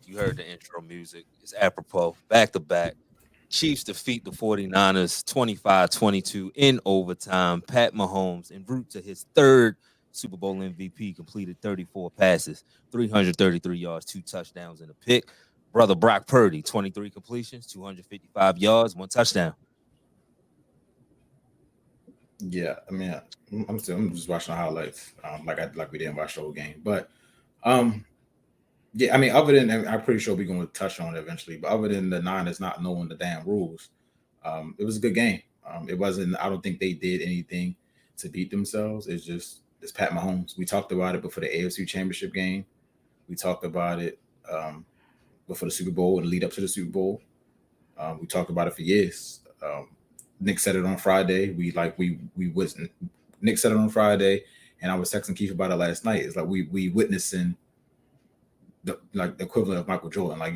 You heard the intro music. It's apropos. Back to back. Chiefs defeat the 49ers 25-22 in overtime. Pat Mahomes, en route to his third Super Bowl MVP, completed 34 passes, 333 yards, 2 touchdowns, and a pick. Brother Brock Purdy, 23 completions, 255 yards, 1 touchdown. Yeah, I mean, I'm just watching the highlights, like we didn't watch the whole game, but um, yeah, I mean, other than I'm pretty sure we're going to touch on it eventually, but other than the Niners not knowing the damn rules, it was a good game. It wasn't. I don't think they did anything to beat themselves. It's Pat Mahomes. We talked about it before the AFC Championship game. We talked about it before the Super Bowl and lead up to the Super Bowl. We talked about it for years. Nick said it on Friday. We was Nick said it on Friday, and I was texting Keith about it last night. It's like we witnessing the equivalent of Michael Jordan. Like,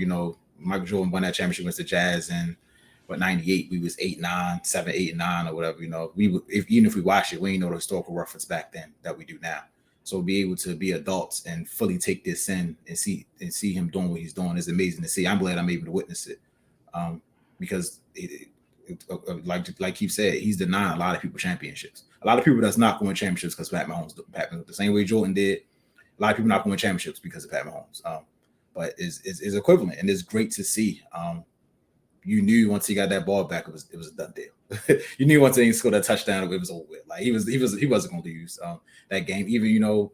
Michael Jordan won that championship against the Jazz in what 98. We was 8-9, 7, 8-9 or whatever. Even if we watch it, we ain't know the historical reference back then that we do now. So be able to be adults and fully take this in and see him doing what he's doing is amazing to see. I'm glad I'm able to witness it, because like Keith said, he's denying a lot of people championships. A lot of people that's not going championships because Pat Mahomes, the same way Jordan did. A lot of people not going championships because of Pat Mahomes. But is equivalent, and it's great to see. You knew once he got that ball back, it was a done deal. You knew once he scored that touchdown, it was over with. Like he wasn't going to lose that game. Even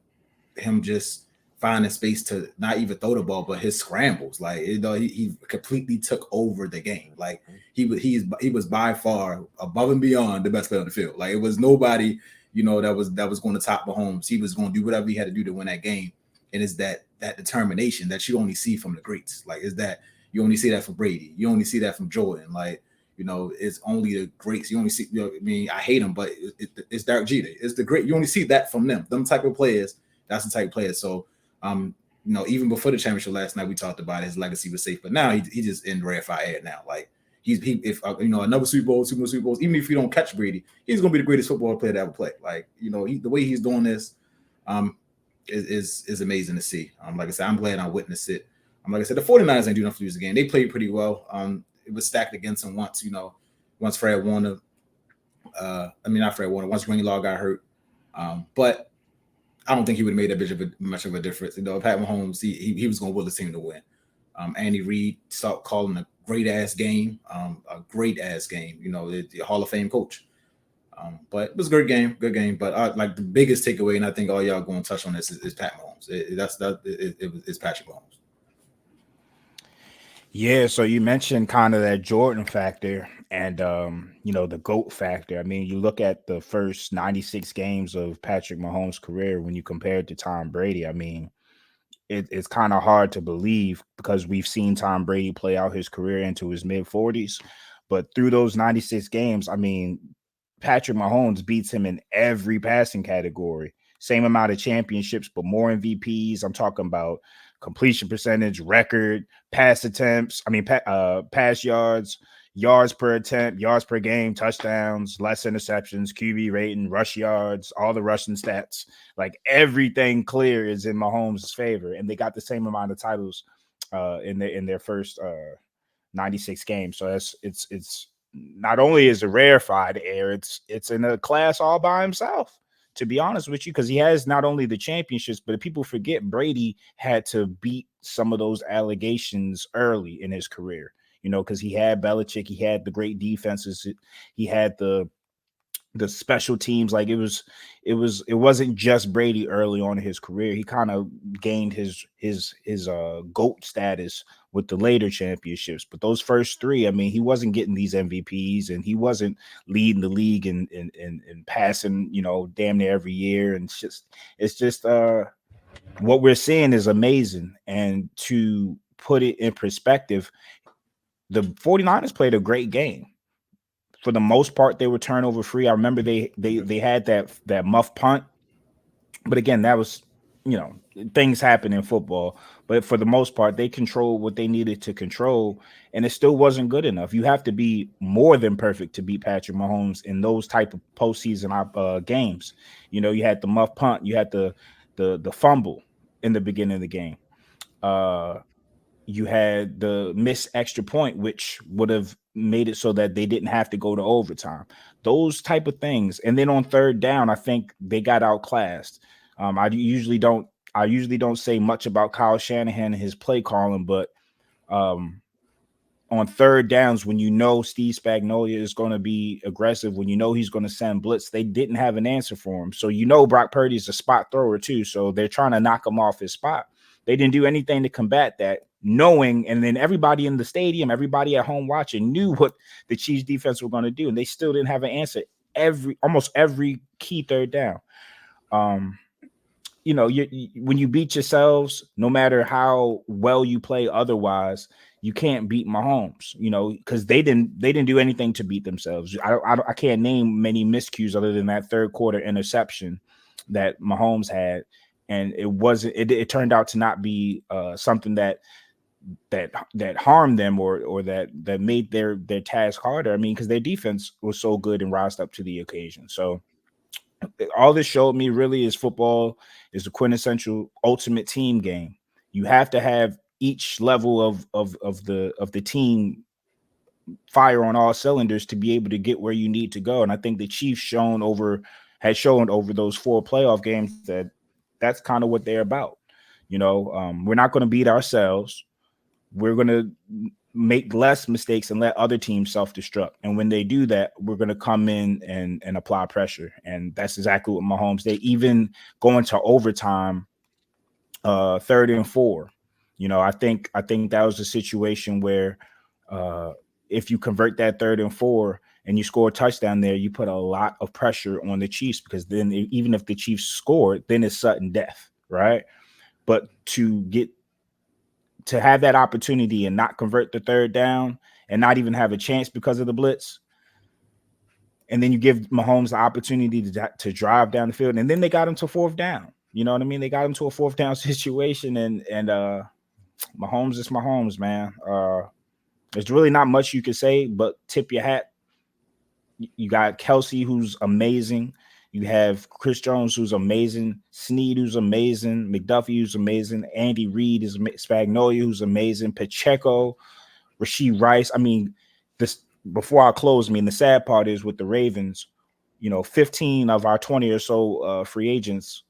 him just finding space to not even throw the ball, but his scrambles, like he completely took over the game. Like he was by far above and beyond the best player on the field. Like it was nobody that was going to top Mahomes. He was going to do whatever he had to do to win that game, and it's that determination that you only see from the greats. Like is that you only see that from Brady, you only see that from Jordan. Like it's only the greats. You only see. I mean, I hate him, but it's Derek Jeter. It's the great. You only see that from them type of players. That's the type of player. So even before the championship last night, we talked about his legacy was safe, but now he just in rarefied air now. Like if another Super Bowl, two more Super Bowls, even if you don't catch Brady, he's gonna be the greatest football player to ever play. Like the way he's doing this, is amazing to see. Like I said, I'm glad I witnessed it. Like I said, the 49ers ain't do nothing to lose the game. They played pretty well. It was stacked against them once. Once Fred Warner, not Fred Warner. Once Greenlaw got hurt, but I don't think he would have made that much of a difference. Pat Mahomes, he was going to will the team to win. Andy Reid started calling a great ass game, the Hall of Fame coach. But it was a good game. But like the biggest takeaway, and I think all y'all going to touch on this is Pat Mahomes. It's Patrick Mahomes. Yeah, so you mentioned kind of that Jordan factor and the GOAT factor. I mean, you look at the first 96 games of Patrick Mahomes' career when you compare it to Tom Brady. I mean, it's kind of hard to believe because we've seen Tom Brady play out his career into his mid 40s. But through those 96 games, I mean, Patrick Mahomes beats him in every passing category. Same amount of championships, but more MVPs. I'm talking about completion percentage, record, pass attempts. I mean, pass yards, yards per attempt, yards per game, touchdowns, less interceptions, QB rating, rush yards, all the rushing stats. Like everything clear is in Mahomes' favor, and they got the same amount of titles in their first 96 games. So it's not only is it rarefied air, it's in a class all by himself, to be honest with you, because he has not only the championships, but people forget Brady had to beat some of those allegations early in his career, because he had Belichick, he had the great defenses, he had the special teams. Like it wasn't just Brady early on in his career. He kind of gained his GOAT status with the later championships. But those first three, I mean, he wasn't getting these MVPs and he wasn't leading the league in passing, damn near every year. And it's just what we're seeing is amazing. And to put it in perspective, the 49ers played a great game. For the most part, they were turnover free. I remember they had that muff punt, but again, that was things happen in football. But for the most part, they controlled what they needed to control, and it still wasn't good enough. You have to be more than perfect to beat Patrick Mahomes in those type of postseason games. You had the muff punt, you had the fumble in the beginning of the game. you had the missed extra point, which would have made it so that they didn't have to go to overtime. Those type of things. And then on third down, I think they got outclassed. I usually don't say much about Kyle Shanahan and his play calling, but on third downs, when you know Steve Spagnuolo is going to be aggressive, when you know he's going to send blitz, they didn't have an answer for him. So you know Brock Purdy is a spot thrower too. So they're trying to knock him off his spot. They didn't do anything to combat that, knowing, and then everybody in the stadium, everybody at home watching knew what the Chiefs defense were going to do, and they still didn't have an answer almost every key third down. You know, when you beat yourselves, no matter how well you play otherwise, you can't beat Mahomes, you know, because they didn't do anything to beat themselves. I can't name many miscues other than that third quarter interception that Mahomes had, and it turned out to not be something that harmed them or that made their task harder. I mean, because their defense was so good and rised up to the occasion. So all this showed me really is football is the quintessential ultimate team game. You have to have each level of the team fire on all cylinders to be able to get where you need to go. And I think the Chiefs had shown over those 4 playoff games that that's kind of what they're about. You know, we're not going to beat ourselves. We're going to make less mistakes and let other teams self-destruct. And when they do that, we're going to come in and apply pressure. And that's exactly what Mahomes, they even going to overtime, 3rd and 4. You know, I think that was a situation where if you convert that 3rd and 4 and you score a touchdown there, you put a lot of pressure on the Chiefs, because then even if the Chiefs scored, then it's sudden death, right? But to have that opportunity and not convert the 3rd down and not even have a chance because of the blitz, and then you give Mahomes the opportunity to drive down the field, and then they got him to 4th down. You know what I mean? They got him to a 4th down situation, and Mahomes is Mahomes, man. There's really not much you can say but tip your hat. You got Kelce, who's amazing. You have Chris Jones, who's amazing. Snead, who's amazing. McDuffie, who's amazing. Andy Reid is Spagnuolo, who's amazing. Pacheco, Rashee Rice. I mean, this before I close, I mean, the sad part is with the Ravens, you know, 15 of our 20 or so free agents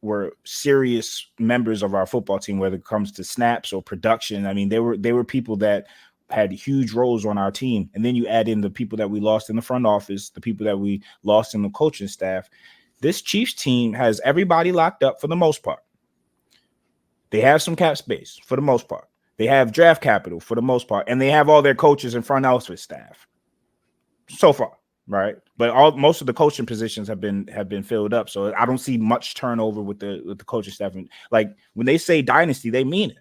were serious members of our football team, whether it comes to snaps or production. I mean, they were people that had huge roles on our team. And then you add in the people that we lost in the front office, the people that we lost in the coaching staff. This Chiefs team has everybody locked up for the most part. They have some cap space for the most part. They have draft capital for the most part, and they have all their coaches and front office staff so far, right? But most of the coaching positions have been filled up. So I don't see much turnover with the coaching staff. Like when they say dynasty, they mean it.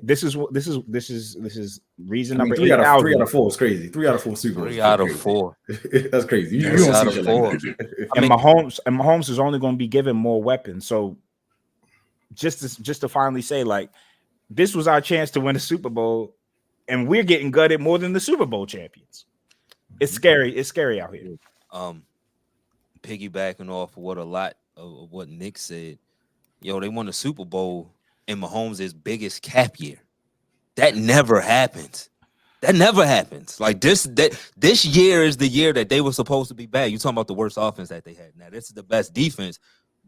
This is reason number 3 out of 8,000. 4 is crazy. 3 out of 4 Super Bowls. 3 out of 4. That's crazy. You Three don't out see of shit like 4. that. And Mahomes is only going to be given more weapons. So just to finally say, like, this was our chance to win a Super Bowl, and we're getting gutted more than the Super Bowl champions. It's scary. It's scary out here. Piggybacking off of what a lot of what Nick said, yo, they won the Super Bowl in Mahomes' biggest cap year. That never happens. That never happens. Like this year is the year that they were supposed to be bad. You talking about the worst offense that they had. Now this is the best defense,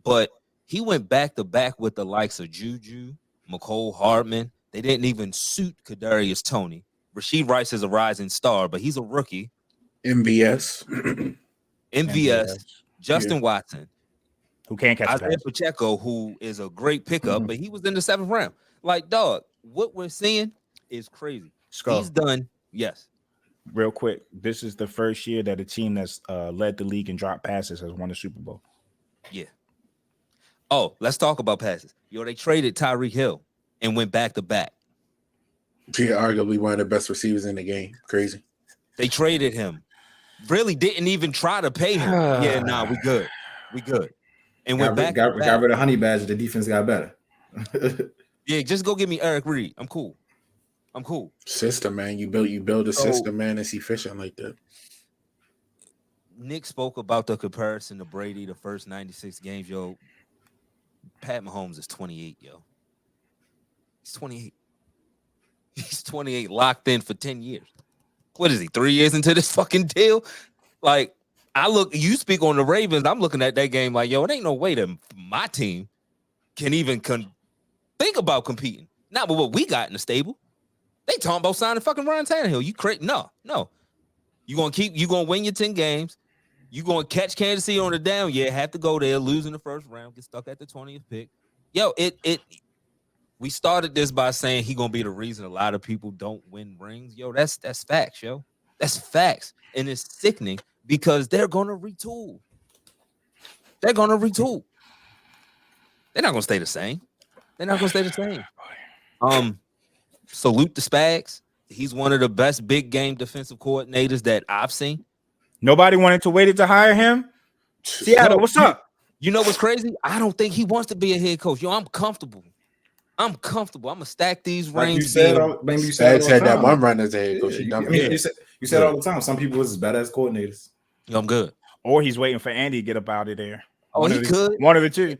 but he went back to back with the likes of Juju, McCole Hardman. They didn't even suit Kadarius Toney. Rashee Rice is a rising star, but he's a rookie. MVS, Justin Watson, who can't catch Isaiah Pacheco, who is a great pickup, but he was in the 7th round. Like, dog, what we're seeing is crazy. Skull. He's done. Yes. Real quick, this is the first year that a team that's led the league in drop passes has won a Super Bowl. Yeah. Oh, let's talk about passes. Yo, they traded Tyreek Hill and went back to back. he arguably one of the best receivers in the game. Crazy. They traded him. Really didn't even try to pay him. Yeah, nah, we good. We good. And went back. Got rid of Honey Badger. The defense got better. Yeah, just go get me Eric Reed. I'm cool. System, man. You build a system, man. It's efficient like that. Nick spoke about the comparison to Brady, the first 96 games. Yo, Pat Mahomes is 28, yo. He's 28. He's 28, locked in for 10 years. What is he, 3 years into this fucking deal? Like, you speak on the Ravens, I'm looking at that game like, yo, it ain't no way that my team can even think about competing. Not with what we got in the stable. They talking about signing fucking Ryan Tannehill. You crazy? No. You gonna win your 10 games. You gonna catch Kansas City on the down year, have to go there, lose in the first round, get stuck at the 20th pick. Yo, we started this by saying he gonna be the reason a lot of people don't win rings. Yo, that's facts, yo. That's facts. And it's sickening because they're gonna retool. They're not gonna stay the same. Salute the Spags. He's one of the best big game defensive coordinators that I've seen. Nobody wanted to wait to hire him. Seattle, what's up? You know what's crazy? I don't think he wants to be a head coach. Yo, I'm comfortable. I'm gonna stack these rings. You said that one run as a head coach. You said all the time. Some people was as bad as coordinators. Yo, I'm good. Or he's waiting for Andy to get up out of there. One of the two.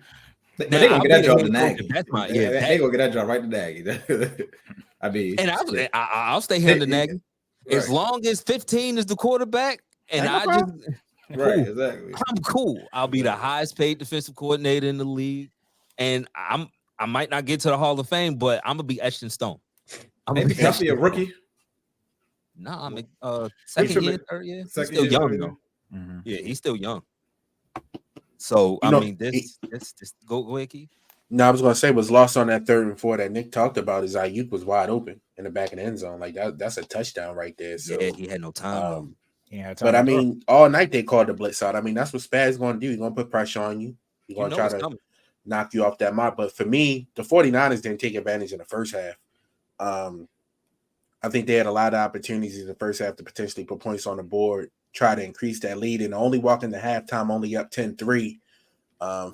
They gonna get that job to Nagy. That's my they gonna get that job right to Nagy. I mean, and I'll stay here to Nagy as long as 15 is the quarterback, and right, exactly. I'm cool. I'll be the highest paid defensive coordinator in the league, and I might not get to the Hall of Fame, but I'm gonna be etched in stone. Maybe be a rookie. Nah, I'm second year, third year. He's still young though. Mm-hmm. Yeah, he's still young. So this go ahead, Keith. No, I was gonna say was lost on that 3rd and 4 that Nick talked about. Is Ayuk was wide open in the back of the end zone, like that's a touchdown right there. So yeah, he had no time. But I mean, all night they called the blitz out. I mean, that's what Spaz gonna do. He's gonna put pressure on you. He's gonna try to knock you off that mark. But for me, the 49ers didn't take advantage in the first half. I think they had a lot of opportunities in the first half to potentially put points on the board, try to increase that lead, and only walking the halftime only up 10-3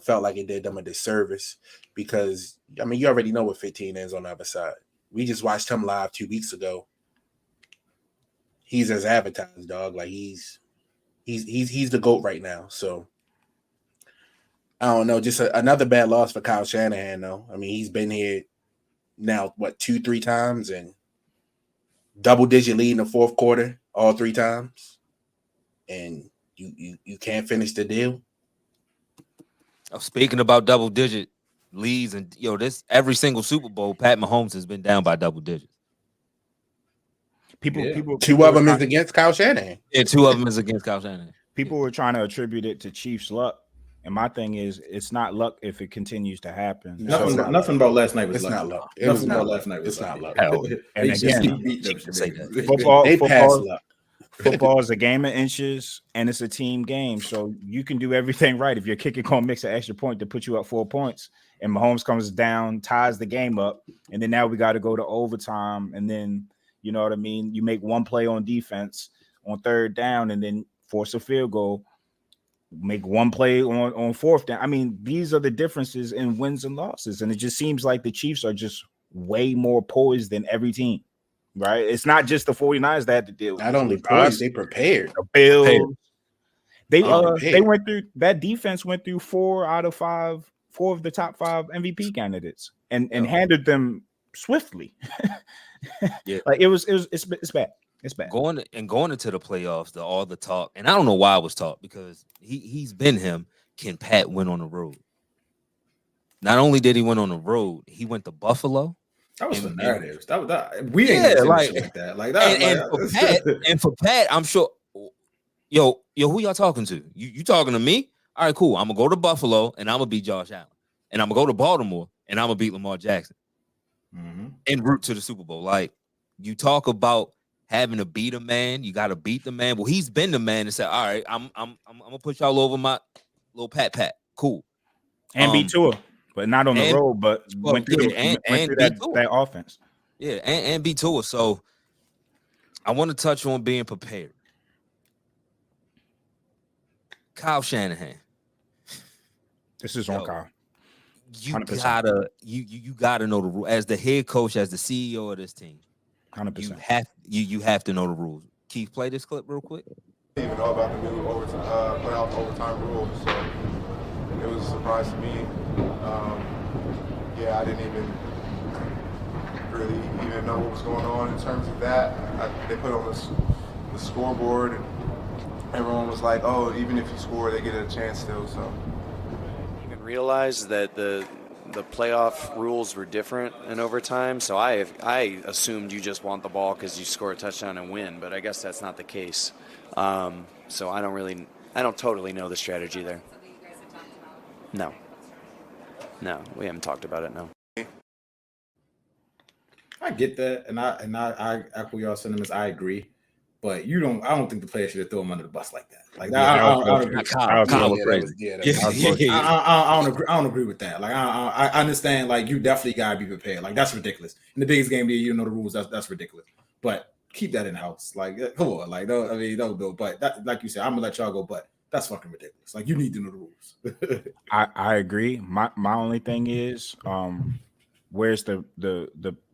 felt like it did them a disservice because, I mean, you already know what 15 is on the other side. We just watched him live 2 weeks ago. He's as advertised, dog. Like he's the GOAT right now. So I don't know. Just another bad loss for Kyle Shanahan, though. I mean, he's been here now, 2-3 times and double-digit lead in the fourth quarter all 3 times, and you can't finish the deal. Speaking about double-digit leads, and this every single Super Bowl, Pat Mahomes has been down by double digits. People 2 of them is against Kyle Shanahan. Yeah, 2 of them is against Kyle Shanahan. People were trying to attribute it to Chiefs' luck. And my thing is, it's not luck if it continues to happen. Nothing about last night was luck. Not luck. Nothing about last night was not luck. And again, football is a game of inches, and it's a team game. So you can do everything right. If your kicker gonna mix an extra point to put you up 4 points, and Mahomes comes down, ties the game up, and then now we got to go to overtime, and then you know what I mean. You make one play on defense on 3rd down, and then force a field goal. Make one play on 4th down. I mean, these are the differences in wins and losses. And it just seems like the Chiefs are just way more poised than every team, right? It's not just the 49ers that had to deal with. Not only poised, they prepared. The Bills. They went through, that defense went through 4 of the top 5 MVP candidates and handed them swiftly. Yeah. Like it's bad. It's bad. Going into the playoffs, all the talk, and I don't know why it was talk because he's been him. Can Pat win on the road? Not only did he win on the road, he went to Buffalo. That was the narrative. We ain't like that. Like that. And for Pat, I'm sure. Yo, who y'all talking to? You talking to me? All right, cool. I'm gonna go to Buffalo and I'm gonna beat Josh Allen, and I'm gonna go to Baltimore and I'm gonna beat Lamar Jackson, en route to the Super Bowl. Like you talk about having to beat a man, you got to beat the man. Well, he's been the man and said, "All right, I'm gonna put y'all over my little pat. Cool." And beat Tua, but not on the road, but went through that offense. Yeah, and beat Tua. So I want to touch on being prepared. Kyle Shanahan. This is on Kyle. You 100%. You gotta know the rule as the head coach, as the CEO of this team. 100%. You have to know the rules. Keith, play this clip real quick. I didn't even know about the new playoff overtime rules, so it was a surprise to me. I didn't even didn't know what was going on in terms of that. They put on the scoreboard, and everyone was like, "Oh, even if you score, they get a chance still." So even realize that the playoff rules were different in overtime. So I assumed you just want the ball because you score a touchdown and win, but I guess that's not the case. So I don't totally know the strategy there. No, we haven't talked about it. No. I get that, and I echo y'all sentiments. I agree, but I don't think the player should have thrown him under the bus like that. Like I don't agree. Kyle was crazy. I don't agree with that. Like I understand. Like you definitely gotta be prepared. Like that's ridiculous. In the biggest game of the year, you don't know the rules. That's ridiculous. But keep that in house. Like come on. Like don't go. But that, like you said, I'm gonna let y'all go. But that's fucking ridiculous. Like you need to know the rules. I agree. My only thing is, where's the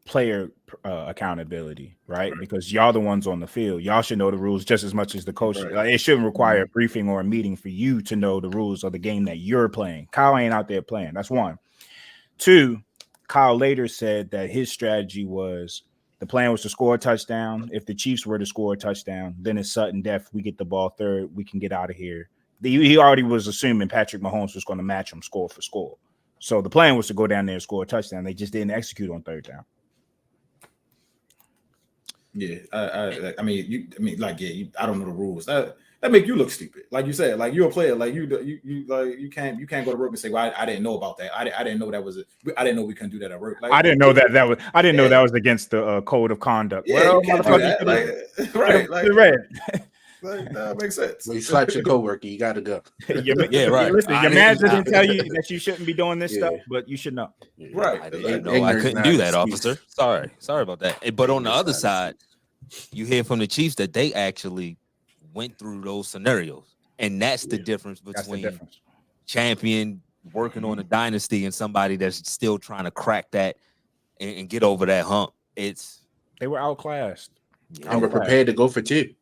player accountability, right? Because y'all the ones on the field. Y'all should know the rules just as much as the coach. Right. Like, it shouldn't require a briefing or a meeting for you to know the rules of the game that you're playing. Kyle ain't out there playing. That's one. Two, Kyle later said that his strategy was the plan was to score a touchdown. If the Chiefs were to score a touchdown, then it's sudden death. We get the ball third. We can get out of here. He already was assuming Patrick Mahomes was going to match him score for score. So the plan was to go down there and score a touchdown. They just didn't execute on third down. Yeah, I mean, I don't know the rules. That make you look stupid. Like you said, like you're a player. Like you can't go to work and say, "Well, I didn't know about that. I didn't know that was I didn't know we couldn't do that at work." Like, I didn't know that was. I didn't know that was against the code of conduct. Yeah, well, you can't do that. Like, right? Like, like that makes sense. When you slap your coworker, you got to go. Yeah, right. Listen, your manager didn't tell you that you shouldn't be doing this stuff, but you should know. Right. I didn't know I couldn't do that, officer. Sorry about that. But on the other side, you hear from the Chiefs that they actually went through those scenarios, and that's the difference between champion working on a dynasty and somebody that's still trying to crack that and get over that hump. They were outclassed. And we're prepared to go for two.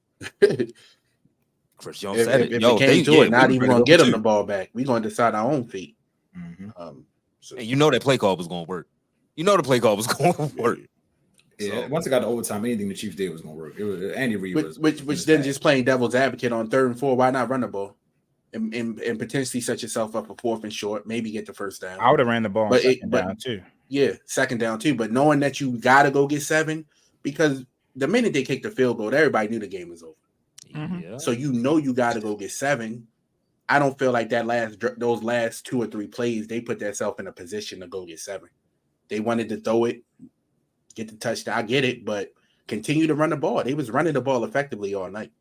Chris Jones said it. If it came to it, not even going to get them the ball back. We're going to decide our own fate. And you know that play call was going to work. You know the play call was going to work. Yeah, so, once it got to overtime, anything the Chiefs did was going to work. It was Andy Reid which then just playing devil's advocate on 3rd and 4. Why not run the ball and potentially set yourself up for 4th and short? Maybe get the first down. I would have ran the ball on second down too. Yeah, second down too. But knowing that you got to go get 7, because the minute they kicked the field goal, everybody knew the game was over. Yeah. So you got to go get 7. I don't feel like those last 2 or 3 plays they put themselves in a position to go get 7. They wanted to throw it, get the touchdown. I get it, but continue to run the ball. They was running the ball effectively all night.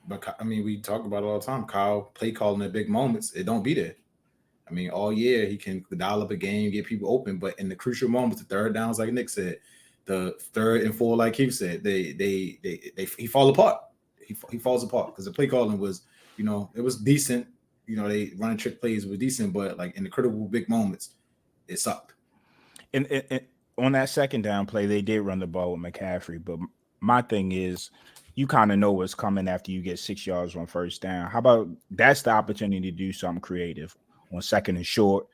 But I mean, we talk about it all the time. Kyle play calling at big moments. It don't be there. I mean, all year he can dial up a game, get people open, but in the crucial moments, the third downs, like Nick said, the 3rd and 4, like Keith said, he fall apart. He falls apart because the play calling was, it was decent. They running trick plays were decent, but like in the critical big moments, it sucked. And on that second down play, they did run the ball with McCaffrey. But my thing is, you kind of know what's coming after you get 6 yards on first down. How about that's the opportunity to do something creative on 2nd and short,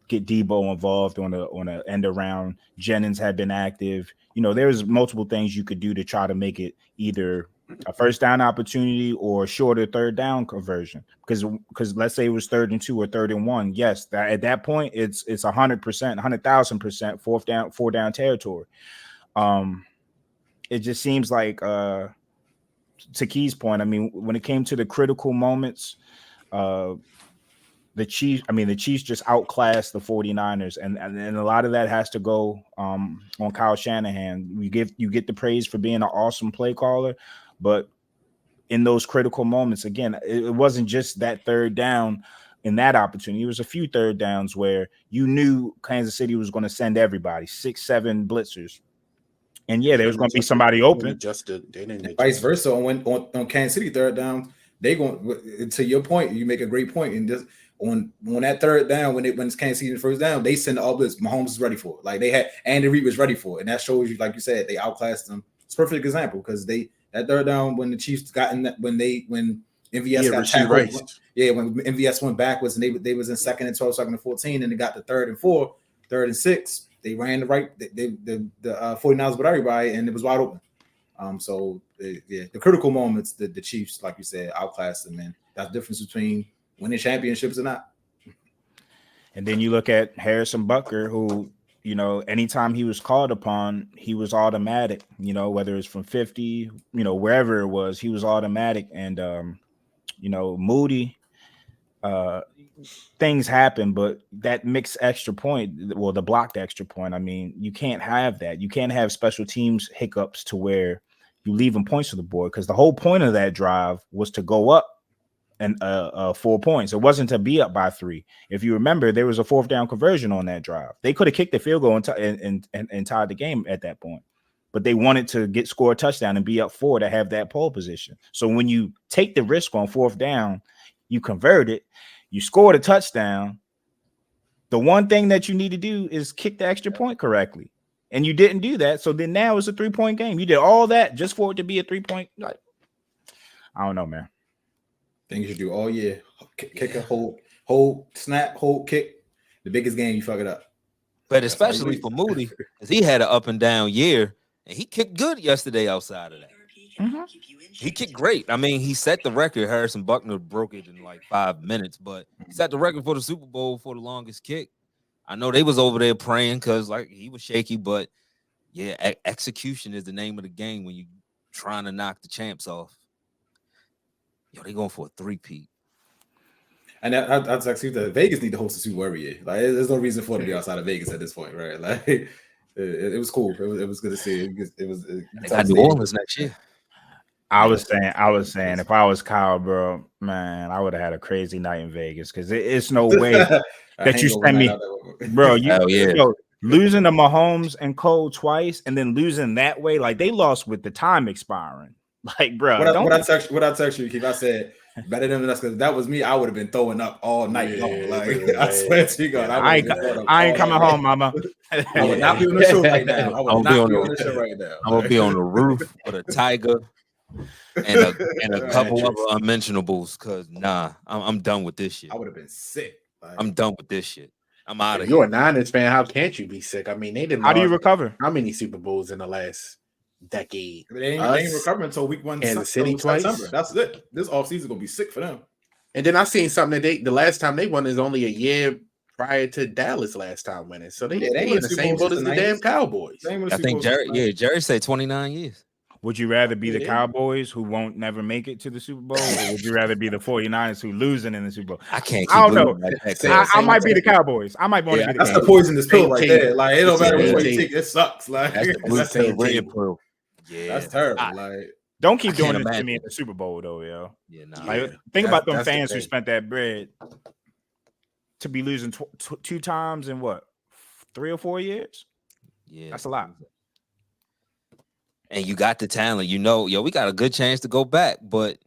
get Debo involved on a end around. Jennings had been active. There's multiple things you could do to try to make it either a first down opportunity or shorter 3rd down conversion. Because let's say it was 3rd and 2 or 3rd and 1. Yes, at that point it's 100%, 100,000% 4th down territory. It just seems like to Key's point. I mean, when it came to the critical moments, the Chiefs just outclassed the 49ers, and a lot of that has to go on Kyle Shanahan. You get the praise for being an awesome play caller, but in those critical moments, again, it wasn't just that 3rd down in that opportunity. It was a few 3rd downs where you knew Kansas City was going to send everybody 6-7 blitzers, and there was going to be somebody open. Vice versa on Kansas City 3rd down, they going to your point. You make a great point, and just on that 3rd down when it's Kansas City first down, they send all blitz. Mahomes is ready for it. Like they had Andy Reid was ready for it, and that shows you, like you said, they outclassed them. It's a perfect example because that 3rd down when the Chiefs got in that when MVS got tackled, when MVS went backwards and they was in 2nd and 12, 2nd and 14, and they got the 3rd and 4, 3rd and 6. they ran the 49ers with everybody, and it was wide open. So the critical moments, the Chiefs, like you said, outclassed them, and that's the difference between winning championships or not. And then you look at Harrison Butker, who, you know, anytime he was called upon, he was automatic, you know, whether it's from 50, you know, wherever it was, he was automatic. And, you know, Moody, things happen, but that mixed extra point, well, the blocked extra point, I mean, you can't have that. You can't have special teams hiccups to where you leave them points to the board, because the whole point of that drive was to go up and 4 points. It wasn't to be up by 3. If you remember, there was a 4th down conversion on that drive. They could have kicked the field goal and tied the game at that point, but they wanted to score a touchdown and be up 4 to have that pole position. So when you take the risk on 4th down, you convert it, you scored a touchdown. The one thing that you need to do is kick the extra point correctly, and you didn't do that. So then now it's a 3-point game. You did all that just for it to be a 3-point. Like, I don't know, man. Things you do all year: kick a hold, snap, hold, kick. The biggest game, you fuck it up. But especially for Moody, because he had an up and down year, and he kicked good yesterday outside of that. Mm-hmm. He kicked great. I mean, he set the record. Harrison Buckner broke it in like 5 minutes, but he set the record for the Super Bowl for the longest kick. I know they was over there praying because like he was shaky, but yeah, execution is the name of the game when you trying to knock the champs off. Yo, they going for a 3-peat. And that's actually the Vegas need to host a Super Bowl every year. Like, there's no reason for it to be outside of Vegas at this point, right? Like, it was cool. It was good to see. It was. They got New Orleans next year. I was saying, if I was Kyle, bro, man, I would have had a crazy night in Vegas, because it's no way that you send me, bro. Losing to Mahomes and Cole twice, and then losing that way, like they lost with the time expiring. Like, bro, what I text you, Keith, I said better than us, because that was me. I would have been throwing up all night long. Like, I swear to God, I ain't coming home, mama. I would not be on the show right now. I would not be on the show right now. I'm gonna be on the roof with a tiger and a couple of unmentionables, because I'm done with this shit. I would have been sick. Like, I'm done with this shit. I'm out of here. You're a Niners fan. How can't you be sick? I mean, they didn't. How do you recover? How many Super Bowls in the last decade? They ain't recovering until week 1. Kansas City twice. September. That's it. This offseason gonna be sick for them. And then I seen something that the last time they won is only a year prior to Dallas last time winning. So they in the same boat as the damn Cowboys. I think Jerry said 29 years. Would you rather be the Cowboys who won't never make it to the Super Bowl, or would you rather be the 49ers who losing in the Super Bowl? I can't. I don't know. I might be the Cowboys. I might want to be the That's Cowboys. the poisonous pill right there. Like, it don't matter what you take. It sucks. Like, that's the red pill. Yeah, that's terrible. Like, don't keep doing this to me in the Super Bowl, though, yo. Yeah, nah. Like, think about them fans who spent that bread to be losing 2 times in what, 3 or 4 years? Yeah, that's a lot. And you got the talent, we got a good chance to go back, but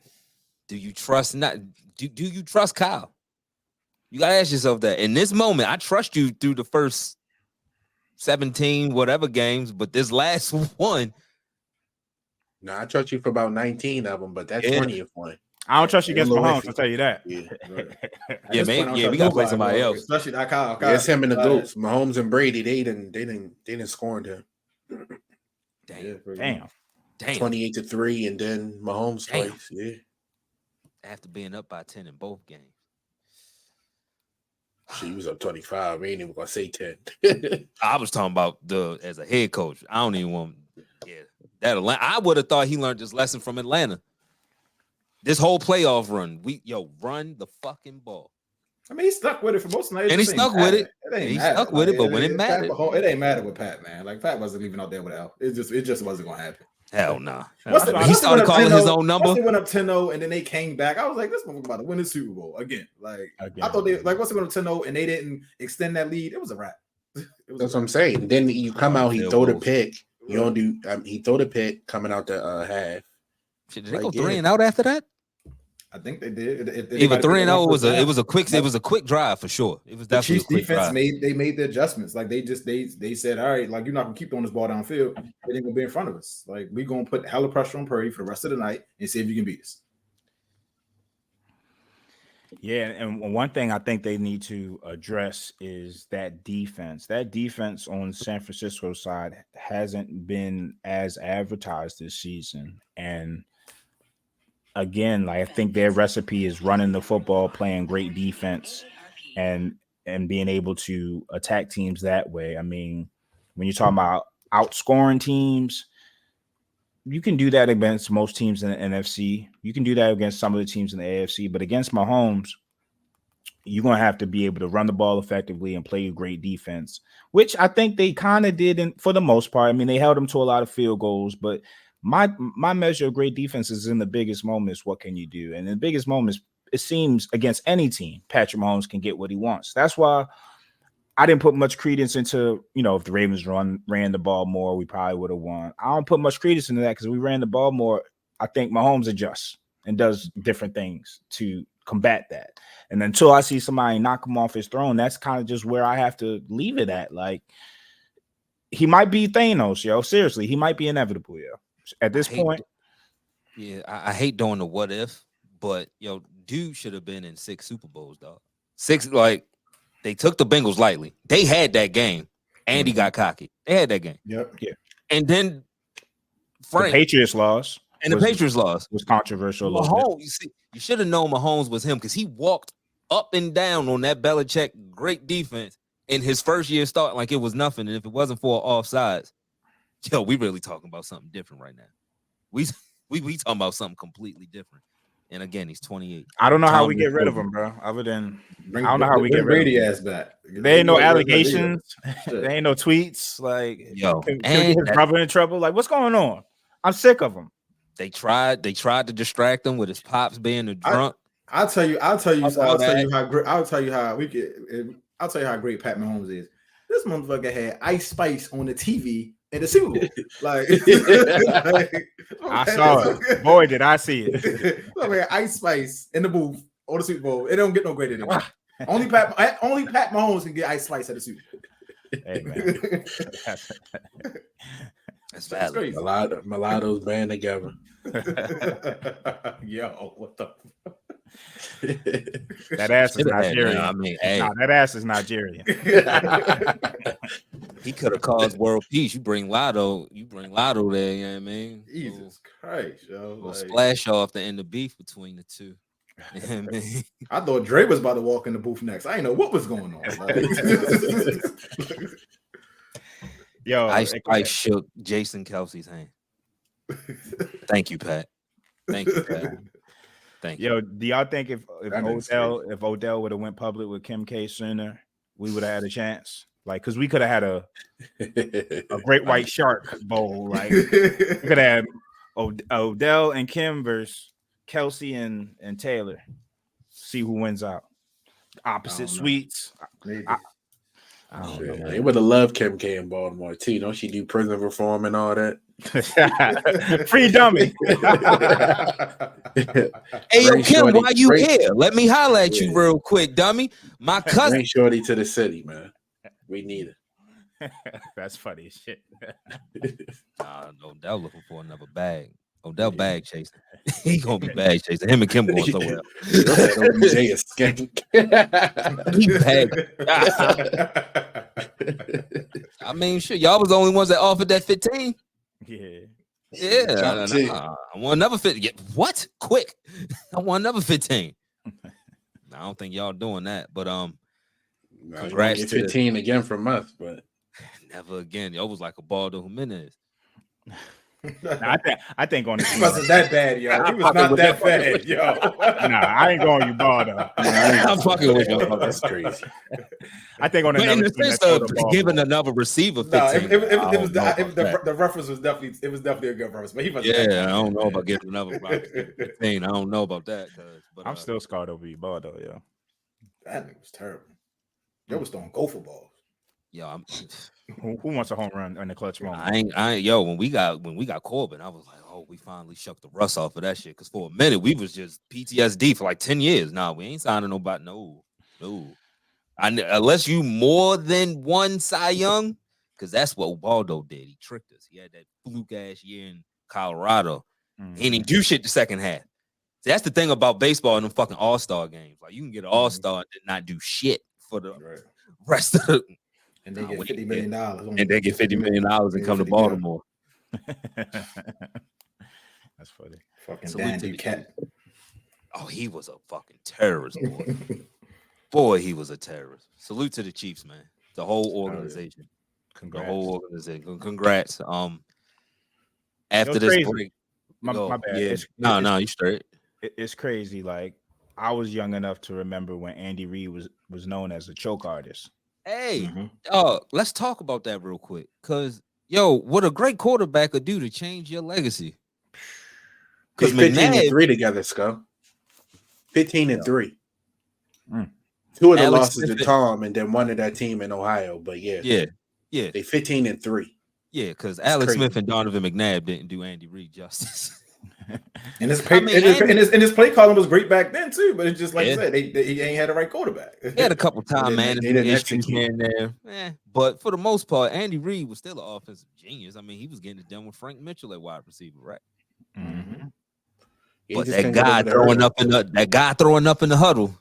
do you trust do you trust Kyle? You gotta ask yourself that. In this moment, I trust you through the first 17 whatever games, but this last one. No, I trust you for about 19 of them, but that's 20th one. I don't trust you against Mahomes, I'll tell you that. Yeah, man. Yeah, we gotta play somebody else. Especially that Kyle. It's him and the Goats. Mahomes and Brady, they didn't score him. Damn. 28-3, and then Mahomes twice. Yeah. After being up by 10 in both games. She was up 25. We ain't even gonna say 10. I was talking about as a head coach. I don't even want. Yeah, that Atlanta. I would have thought he learned this lesson from Atlanta. This whole playoff run, run the fucking ball. I mean, he stuck with it for most nights. And he stuck with it. He stuck with it, but when it mattered, it ain't matter with Pat, man. Like, Pat wasn't even out there with L. It just wasn't gonna happen. Hell nah. He started calling his own number. They went up 10-0, and then they came back. I was like, this motherfucker about to win the Super Bowl again. Like, I thought they once they went up 10-0 and they didn't extend that lead, it was a wrap. That's what I'm saying. Then you come out, he throw the pick. You don't do. He throw the pick coming out the half. Did they go 3 and out after that? I think they did. Even 3-0 was a quick drive for sure. It was definitely the Chiefs defense made the adjustments. Like, they said, all right, like, you're not gonna keep throwing this ball downfield. It ain't gonna be in front of us. Like, we're gonna put hella pressure on Purdy for the rest of the night and see if you can beat us. Yeah, and one thing I think they need to address is that defense. That defense on San Francisco side hasn't been as advertised this season. And again, like I think their recipe is running the football, playing great defense, and being able to attack teams that way. I mean, when you're talking about outscoring teams, you can do that against most teams in the NFC. You can do that against some of the teams in the AFC, but against Mahomes, you're going to have to be able to run the ball effectively and play great defense, which I think they kind of did for the most part. I mean, they held them to a lot of field goals, but my measure of great defense is in the biggest moments. What can you do? And in the biggest moments, it seems against any team, Patrick Mahomes can get what he wants. That's why I didn't put much credence into, if the Ravens ran the ball more, we probably would have won. I don't put much credence into that because we ran the ball more. I think Mahomes adjusts and does different things to combat that. And until I see somebody knock him off his throne, that's kind of just where I have to leave it at. Like, he might be Thanos, yo. Seriously, he might be inevitable, yo. At this point. I hate doing the what if, but dude should have been in 6 Super Bowls, dog. 6, like, they took the Bengals lightly. They had that game. Andy got cocky. They had that game. Yep. Yeah. And then the Patriots lost. And the Patriots lost. Was controversial. Mahomes, you should have known Mahomes was him because he walked up and down on that Belichick great defense in his first year start like it was nothing. And if it wasn't for offsides, we really talking about something different right now. We talking about something completely different. And again, he's 28. I don't know how we get rid of him, bro. Other than I don't know how we get rid Brady of him. ass back. There ain't no allegations. There ain't no tweets. Like, can get his brother in trouble? Like, what's going on? I'm sick of him. They tried to distract him with his pops being a drunk. I'll tell you how great Pat Mahomes is. This motherfucker had Ice Spice on the TV in the Super Bowl. Like, I saw it. Boy, did I see it. Look, Ice Spice in the booth on the Super Bowl. It don't get no greater than that. Only Pat Mahomes can get Ice Spice at the Super Bowl. Hey, man. That's valid. Mulattoes band together. Yo, what the? That ass is Nigerian. I mean, hey. That ass is Nigerian. He could have caused world peace. You bring Lotto there, you know what I mean? Jesus Christ, yo. Like, splash off the end of beef between the two. You know what I mean? I thought Dre was about to walk in the booth next. I didn't know what was going on. Yo, Ice shook Jason Kelce's hand. Thank you, Pat. Thank you, Pat. Thank you. Yo, do y'all think if Odell would have went public with Kim K sooner, we would have had a chance? Like, because we could have had a great white shark bowl. Like, we could have had Odell and Kim versus Kelce and Taylor. See who wins out. Opposite suites. I don't know. They would have loved Kim K in Baltimore too. Don't she do prison reform and all that? Free dummy. Hey, yo, Kim, why you here? Let me holler at you real quick, dummy. My cousin. Bring Shorty to the city, man. We need it. That's funny as shit. Odell looking for another bag. Odell bag chasing. He gonna be bag chasing. Him and Kim going somewhere else. OBJ is skank. He bag. I mean, shit, y'all was the only ones that offered that 15. Yeah. I want another 15. What? Quick. I want another 15. I don't think y'all doing that, but congrats to 15 again from us, but never again. Y'all was like a Baldo Jimenez. I think on the he wasn't that bad, yo. He was not that bad, yo. Nah, I ain't going you Baldo. I'm fucking with you. That's crazy. I think on in the sense of giving another receiver 15. The reference was definitely a good reference, but he wasn't. Yeah, I don't know about getting another 15. I don't know about that. But I'm still scarred over you, Baldo, yo. That nigga was terrible. They was throwing gopher balls. Yo, who wants a home run in the clutch moment? When we got Corbin, I was like, oh, we finally shook the rust off of that shit. Because for a minute, we was just PTSD for like 10 years. Nah, we ain't signing nobody. No. Unless you more than one Cy Young, because that's what Ubaldo did. He tricked us. He had that fluke ass year in Colorado. Mm-hmm. He didn't do shit the second half. See, that's the thing about baseball and them fucking all-star games. Like, you can get an all-star and not do shit for the rest of the. And they get $50 million. And they get $50 million and come to Baltimore. That's funny. Fucking Dan Duquette. Oh, he was a fucking terrorist, boy. Boy, he was a terrorist. Salute to the Chiefs, man. The whole organization. Congrats. The whole organization. Congrats. After this crazy. break. My bad. Yeah. No, you straight. It's crazy. Like, I was young enough to remember when Andy Reid was known as a choke artist. Hey, let's talk about that real quick. Cause what a great quarterback could do to change your legacy. Because 15-3 together, Scum. 15-3. Two of the losses to Tom, and then one of that team in Ohio. But yeah. They 15-3. Yeah, because Alex Smith and Donovan McNabb didn't do Andy Reid justice. And his play calling was great back then too, but it's just like I said, he ain't had the right quarterback. He had a couple time management issues here and there. But for the most part, Andy Reid was still an offensive genius. I mean, he was getting it done with Frank Mitchell at wide receiver, right? Mm-hmm. But that guy throwing up in the huddle,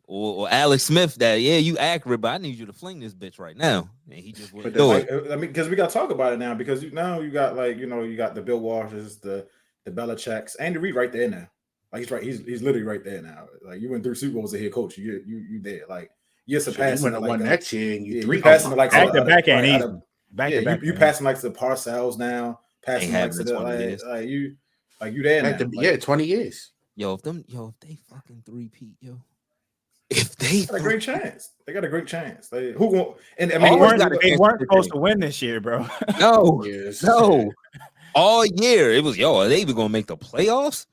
or Alex Smith, you accurate, but I need you to fling this bitch right now, and he just wouldn't do it. I mean, because we got to talk about it now, because now you got you got the Bill Walshes, the Belichicks, Andy Reid right there now. Like he's right, he's literally right there now. Like you went through Super Bowl as a head coach, you there. Like you're surpassing like one next year, and you passing like back to back ain't easy. Back to back, you passing like to Parcells now, passing like to the you there now. 20 years. If they fucking three-peat, if they got a great chance, they got a great chance. They weren't supposed to win this year, bro. No, all year it was are they even gonna make the playoffs?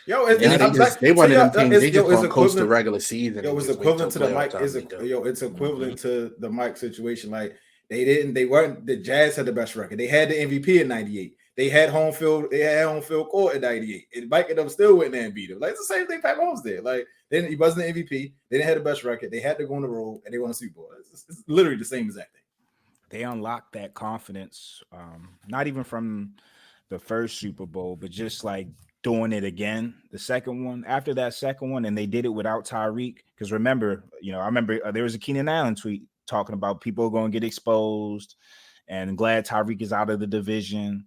They wanted them teams. They just gonna coast the regular season. It's equivalent to the Mike. It's equivalent to the Mike situation. Like they weren't. The Jazz had the best record. They had the MVP in '98. They had home field. They had home field court in '98. And Mike and them still went there and beat him. Like it's the same thing Pat Mahomes did. Like he wasn't the MVP. They didn't have the best record. They had to go on the road and they won a Super Bowl. It's literally the same exact thing. They unlocked that confidence, not even from the first Super Bowl, but just like doing it again. The second one, after that second one, and they did it without Tyreek. Because remember, I remember there was a Keenan Allen tweet talking about people going to get exposed, and glad Tyreek is out of the division.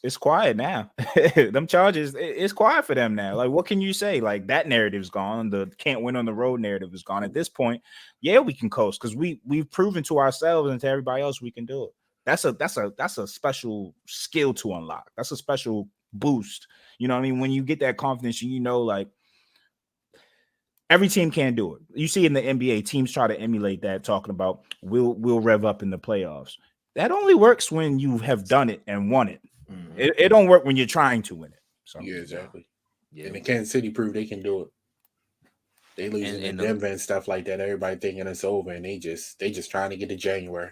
It's quiet now. Them Chargers, it's quiet for them now. Like, what can you say? Like, that narrative's gone. The can't win on the road narrative is gone. At this point, we can coast because we've proven to ourselves and to everybody else we can do it. That's a special skill to unlock. That's a special boost. You know what I mean? When you get that confidence, like every team can do it. You see in the NBA, teams try to emulate that, talking about we'll rev up in the playoffs. That only works when you have done it and won it. It don't work when you're trying to win it. So exactly. Yeah, and the Kansas City proved they can do it. They losing in Denver and stuff like that. Everybody thinking it's over, and they just trying to get to January,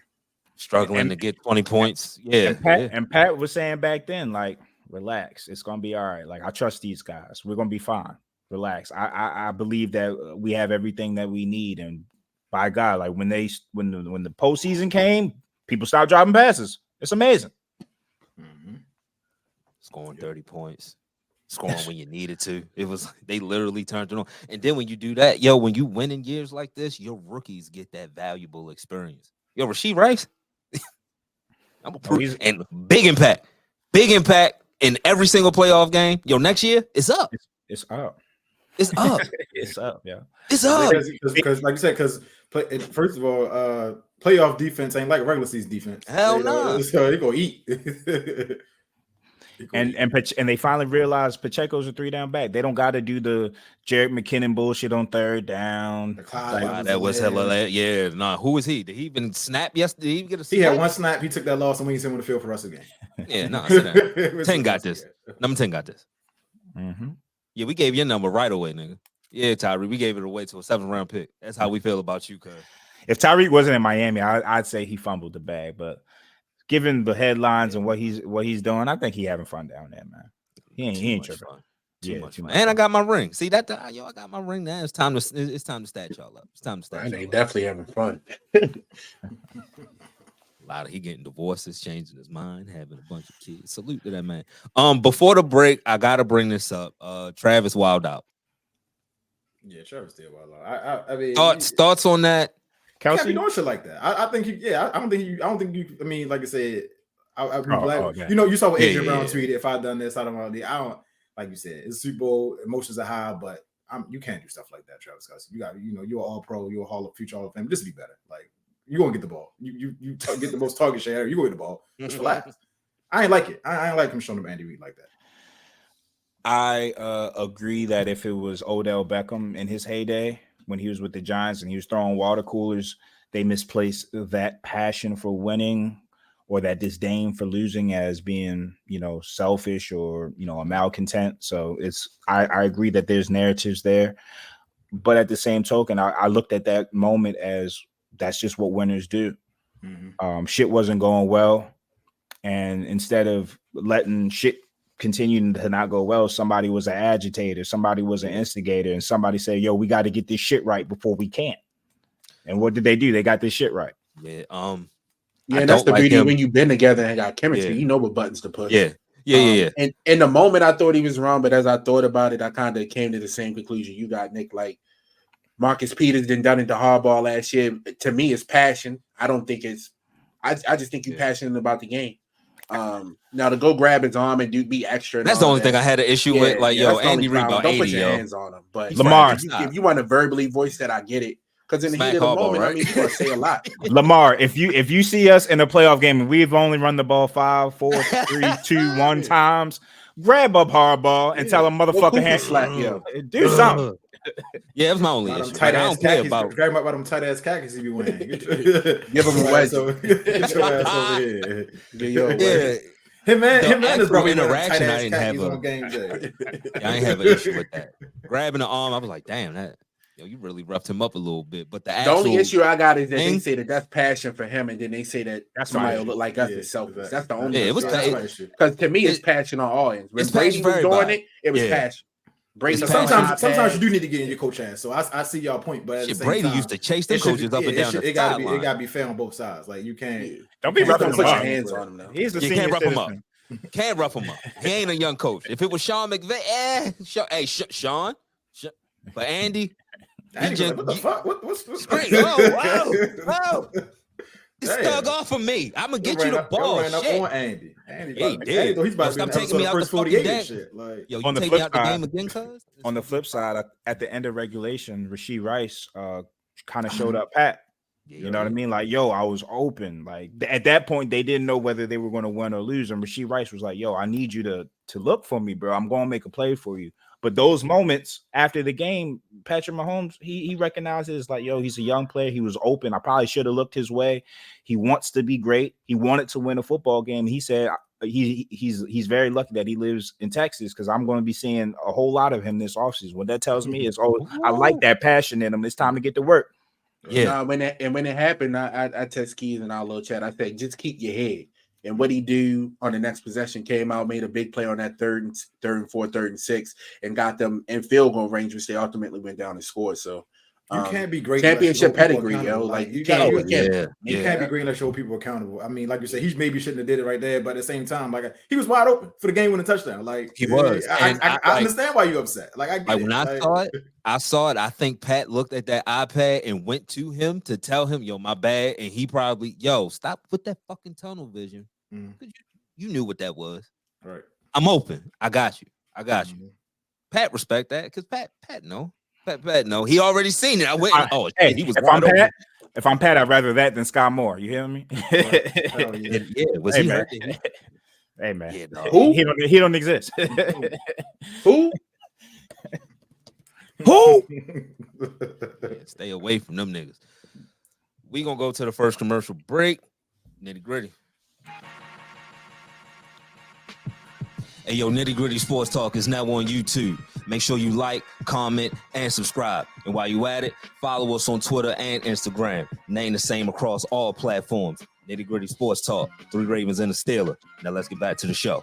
struggling to get 20 points. Yeah, and Pat was saying back then, like, relax, it's gonna be all right. Like, I trust these guys. We're gonna be fine. Relax. I believe that we have everything that we need, and by God, like when the postseason came, people stopped dropping passes. It's amazing. Scoring 30 points, scoring when you needed to. It was they literally turned it on. And then when you do that, when you win in years like this, your rookies get that valuable experience. Rasheed Rice, I'm a proof and big impact in every single playoff game. Next year it's up. It's up. It's up. It's up. Yeah, it's up. Because like you said, first of all, playoff defense ain't like regular season defense. Hell no. So they gonna eat. And they finally realized Pacheco's a 3-down back. They don't got to do the Jerick McKinnon bullshit on third down. That was hella. Yeah, nah. Who was he? Did he even snap yesterday? Did he even get a snap? He had one snap. He took that loss and we sent him on the field for the rest of the game. Yeah, no. 10 got this. Number 10 got this. Mm-hmm. Yeah, we gave your number right away, nigga. Yeah, Tyree, we gave it away to a 7th-round pick. That's how we feel about you, cuz. If Tyreek wasn't in Miami, I'd say he fumbled the bag, but given the headlines and what he's doing, I think he having fun down there, man. He ain't tripping. Too much fun. And I got my ring. See that? I got my ring now. It's time to stat y'all up. It's time to stat. They definitely having fun. He getting divorces, changing his mind, having a bunch of kids. Salute to that man. Before the break, I gotta bring this up. Travis wild out. Yeah, Travis did wild out. I mean, thoughts on that? Kelce? Can't be doing shit like that. I think I don't think you. I mean, like I said, I'd be glad. You saw what Adrian Brown tweeted. If I'd done this, I don't. Like you said, it's Super Bowl, emotions are high, but you can't do stuff like that, Travis Kelce. You got, you're all pro, you're a future Hall of Fame. Just be better. Like, you're gonna get the ball. You get the most target share. You go get the ball. Just relax. I ain't like it. I ain't like him showing up Andy Reid like that. I agree that if it was Odell Beckham in his heyday when he was with the Giants and he was throwing water coolers, they misplaced that passion for winning or that disdain for losing as being, selfish or, a malcontent. So I agree that there's narratives there. But at the same token, I looked at that moment as that's just what winners do. Mm-hmm. Shit wasn't going well. And instead of letting shit continue to not go well, somebody was an agitator, somebody was an instigator, and somebody said, yo, we got to get this shit right before we can't. And what did they do? They got this shit right. Yeah. Yeah, that's the beauty when you've been together and got chemistry. You know what buttons to push. Yeah. And in the moment, I thought he was wrong, but as I thought about it, I kind of came to the same conclusion you got, Nick. Like Marcus Peters done it to hardball last year. To me, it's passion. I don't think it's. I just think you're passionate about the game. Now to go grab his arm and be extra. That's the only thing I had an issue with. Like, Andy Reid about 80. Don't put your hands on him. But Lamar, if you want to verbally voice that, I get it. Because in the heat of the moment, right? I mean, you're going to say a lot. Lamar, if you see us in a playoff game and we've only run the ball 5, 4, 3, 2, 1 times, grab up hardball and tell him motherfucker hand slap do something. Yeah, it was my only issue. I don't care about grab him up by them tight ass khakis he be wearing. Give him a wedge. Get your ass over here. Him and his brother interaction. I didn't have I ain't have an issue with that. Grabbing the arm, I was like, damn, that. You really roughed him up a little bit, but the only issue I got is that they say that that's passion for him, and then they say that somebody will look like us is selfish. That's the only issue. Because to me, it's passion on all ends. When Brady was doing it was passion. Brady sometimes you do need to get in your coach ass. So I see y'all point, but at the same Brady time, used to chase the coaches up and down. It gotta be fair on both sides. Like you can't don't be roughing put your hands on him now. He's the you can't rough him up. Can't rough him up. He ain't a young coach. If it was Sean McVay, Sean, but Andy. What the fuck? What's Whoa. It's thug off of me. I'm gonna get you the ball. Ran up on Andy. He's about to taking me out the 48 and shit. Like, yo, on the take flip me out the side, game again, cuz? On the flip side, at the end of regulation, Rashee Rice kind of showed up Pat. You know what I mean? Like, yo, I was open. Like at that point, they didn't know whether they were going to win or lose. And Rashee Rice was like, yo, I need you to look for me, bro. I'm going to make a play for you. But those moments after the game, Patrick Mahomes, he recognizes like, yo, he's a young player. He was open. I probably should have looked his way. He wants to be great. He wanted to win a football game. He said he's very lucky that he lives in Texas because I'm going to be seeing a whole lot of him this offseason. What that tells me is, I like that passion in him. It's time to get to work. Yeah. When it happened, I text Keys in our little chat. I said, just keep your head. And what he do on the next possession came out, made a big play on that third and 4, 3rd and 6, and got them in field goal range, which they ultimately went down and scored. So you can't be great. Championship pedigree, yo. Like you can't be great unless you hold people accountable. I mean, like you said, he maybe shouldn't have did it right there, but at the same time, like he was wide open for the game-winning touchdown. Like he was. I understand why you're upset. Like I get it. When I saw it. I think Pat looked at that iPad and went to him to tell him, "Yo, my bad," and he probably, stop with that fucking tunnel vision. You knew what that was. Right. I'm open. I got you. Pat respect that because Pat no. Pat no. He already seen it. I went. He was. If I'm Pat, I'd rather that than Sky Moore. You hear me? Was he hurt? Hey man. Yeah, no. Who? He don't exist. Who? Stay away from them niggas. We gonna go to the first commercial break. Nitty Gritty. Hey, yo, Nitty Gritty Sports Talk is now on YouTube. Make sure you like, comment, and subscribe. And while you at it, follow us on Twitter and Instagram. Name the same across all platforms. Nitty Gritty Sports Talk. 3 Ravens and a Steeler. Now let's get back to the show.